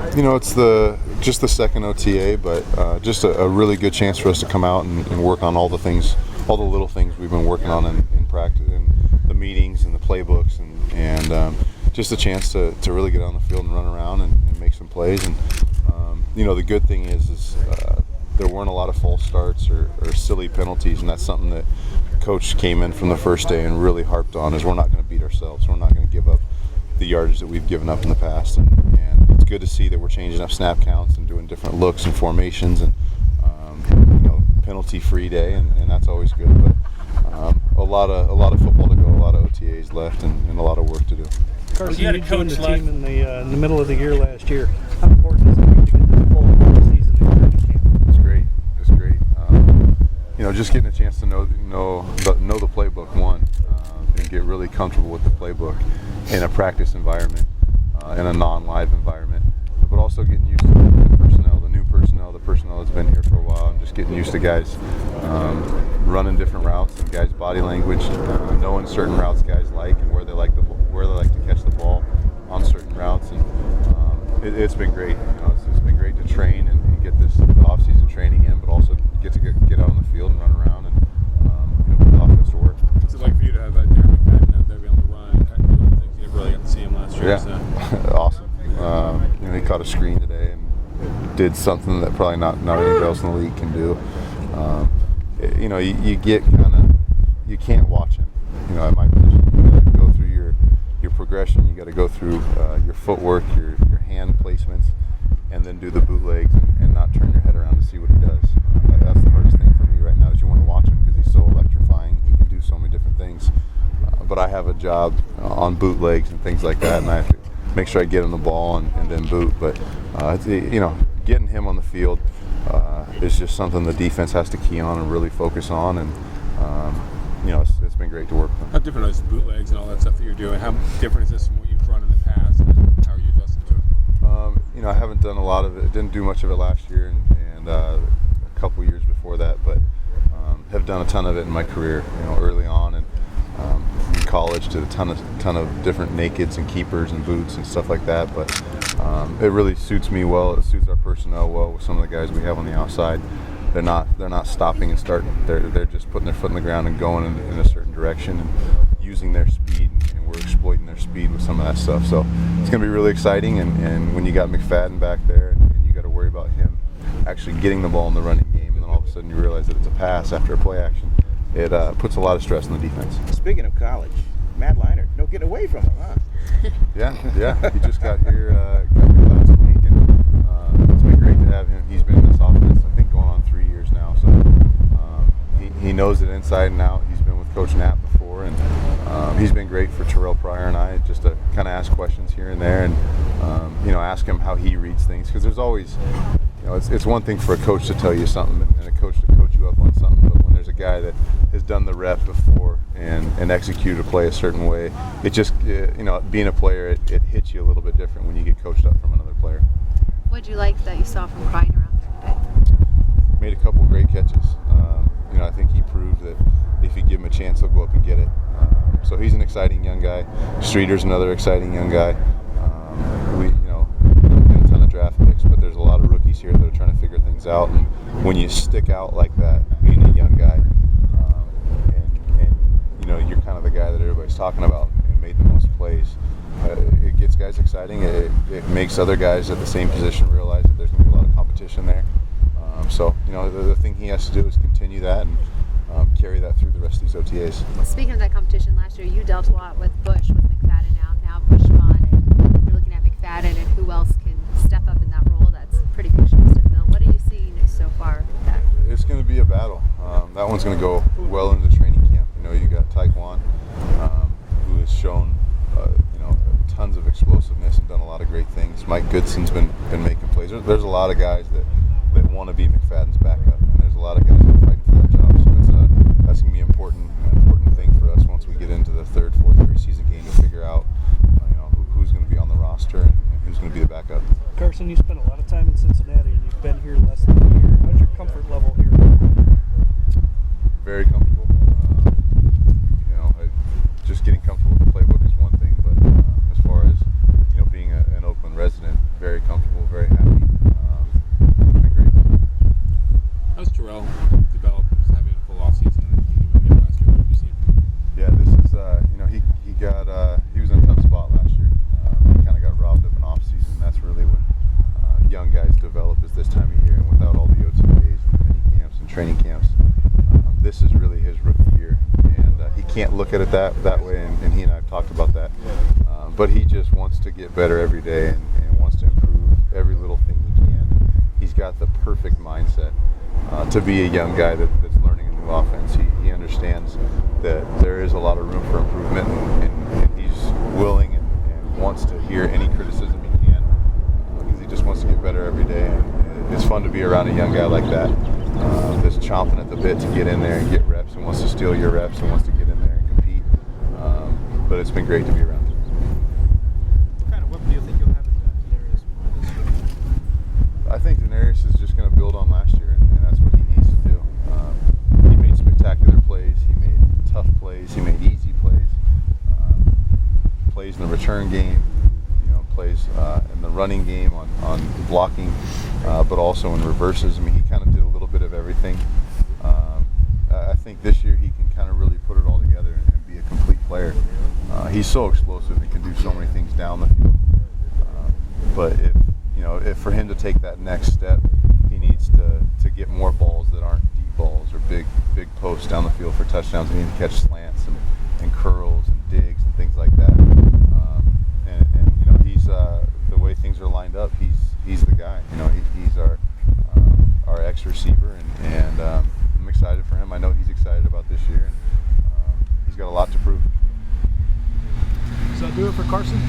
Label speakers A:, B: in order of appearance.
A: It's just the second OTA, but just a really good chance for us to come out and work on all the little things we've been working on in practice, and the meetings and the playbooks, and just a chance to really get on the field and run around and make some plays. And the good thing is there weren't a lot of false starts or silly penalties, and that's something that Coach came in from the first day and really harped on, is we're not going to beat ourselves. We're not going to give up the yardage that we've given up in the past, and it's good to see that we're changing up snap counts and doing different looks and formations, and penalty-free day, and that's always good. But a lot of football to go, a lot of OTAs left, and a lot of work to do.
B: Carson, you joined the team in the middle of the year last year. How important is it to get to the full season in training camp?
A: It's great. Just getting a chance to know the playbook, and get really comfortable with the playbook in a practice environment, in a non-live environment, but also getting used to the personnel, the new personnel, the personnel that's been here for a while, and just getting used to guys running different routes, and guys' body language, knowing certain routes guys like, and where they like to catch the ball on certain routes, and it's been great. It's been great to train and get this off-season training in, but also get out on the field and run around and put the offense to work.
C: What's it like for you to have Darren McFadden out there be on the run and kind of doing the things you never really got to see him last year?
A: Yeah, awesome. He caught a screen today and did something that probably not anybody else in the league can do. You get you can't watch him. At my position, you got to go through your progression. You got to go through your footwork, your hand placements, and then do the bootlegs and not turn your head around to see what he does. That's the hardest thing for me right now, is you want to watch him because he's so electrifying. He can do so many different things. But I have a job on bootlegs and things like that, and I have to make sure I get him the ball and then boot. But getting him on the field is just something the defense has to key on and really focus on, and it's been great to work with him.
C: How different are those bootlegs and all that stuff that you're doing? How different is this from what you've run in the past, and how are you adjusting to it?
A: I haven't done a lot of it. Didn't do much of it last year, and a couple years before that, but have done a ton of it in my career. Early on, and in college, did a ton of different nakeds and keepers and boots and stuff like that. But it really suits me well. It suits our personnel well with some of the guys we have on the outside. They're not stopping and starting. They're just putting their foot in the ground and going in a certain direction and using their speed, and we're exploiting their speed with some of that stuff. So it's going to be really exciting, and when you got McFadden back there and you got to worry about him actually getting the ball in the running game, and then all of a sudden you realize that it's a pass after a play action, it puts a lot of stress on the defense.
D: Speaking of college, Matt Leinart, no getting away from him, huh?
A: Yeah. He just got here last week, and it's been great to have him. He's been in this offense, I think, going on 3 years now, so he knows it inside and out. He's been with Coach Knapp before, and he's been great for Terrell Pryor and I, just to kind of ask questions here and there, and ask him how he reads things, because there's always, it's one thing for a coach to tell you something and a coach to coach you up on something, but when there's a guy that has done the rep before and executed a play a certain way, it just, being a player, it hits you a little bit different when you get coached up from another player.
E: What did you like that you saw from Kreiner out there today?
A: Made a couple great catches. I think he proved that if you give him a chance, he'll go up and get it. So he's an exciting young guy. Streeter's another exciting young guy. We don't get a ton of draft picks, but there's a lot of rookies here that are trying to figure things out. And when you stick out like that, being a young guy, and you're kind of the guy that everybody's talking about and made the most plays, it gets guys exciting. It makes other guys at the same position realize that there's going to be a lot of competition there. So the thing he has to do is continue that and carry that through the rest of these OTAs.
E: Speaking of that competition, last year you dealt a lot with Bush, with McFadden out. Now Bush gone, and you're looking at McFadden, and who else can step up in that role? That's pretty big shoes to fill. What are you seeing so far with that?
A: It's going to be a battle. That one's going to go well into training camp. You got Taekwon, who has shown tons of explosiveness and done a lot of great things. Mike Goodson's been making plays. There's a lot of guys that want to be McFadden's backup, and there's a lot of guys that are fighting for that job. So that's going to be an important thing for us once we get into the third, fourth preseason game to figure out who's going to be on the roster and who's going to be the backup.
B: Carson, you spent a lot of time in Cincinnati, and you've been here less than a year. How's your comfort level here?
A: Very comfortable. Just getting comfortable with the playbook is one thing, but as far as being an Oakland resident, can't look at it that way, and he and I have talked about that. But he just wants to get better every day and wants to improve every little thing he can. He's got the perfect mindset to be a young guy that's learning a new offense. He understands that there is a lot of room for improvement, and he's willing and wants to hear any criticism he can, because he just wants to get better every day. And it's fun to be around a young guy like that, that's chomping at the bit to get in there and get reps, and wants to steal your reps and wants to get in there and compete. But it's been great to be around.
F: What kind of weapon do you think you'll have in Denarius this year?
A: I think Denarius is just going to build on last year, and that's what he needs to do. He made spectacular plays. He made tough plays. He made easy plays. Plays in the return game. Plays in the running game on blocking, but also in reverses. I mean, he kind of did a little bit of everything. I think this year he can kind of really put it all together and be a complete player. He's so explosive and can do so many things down the field. But if for him to take that next step, he needs to get more balls that aren't deep balls or big posts down the field for touchdowns. He needs to catch slants and curls and digs and things like that. He's the way things are lined up. He's the guy. He's our ex receiver, and I'm excited for him. I know he's excited about this year, and he's got a lot to prove.
F: Does that do it for Carson?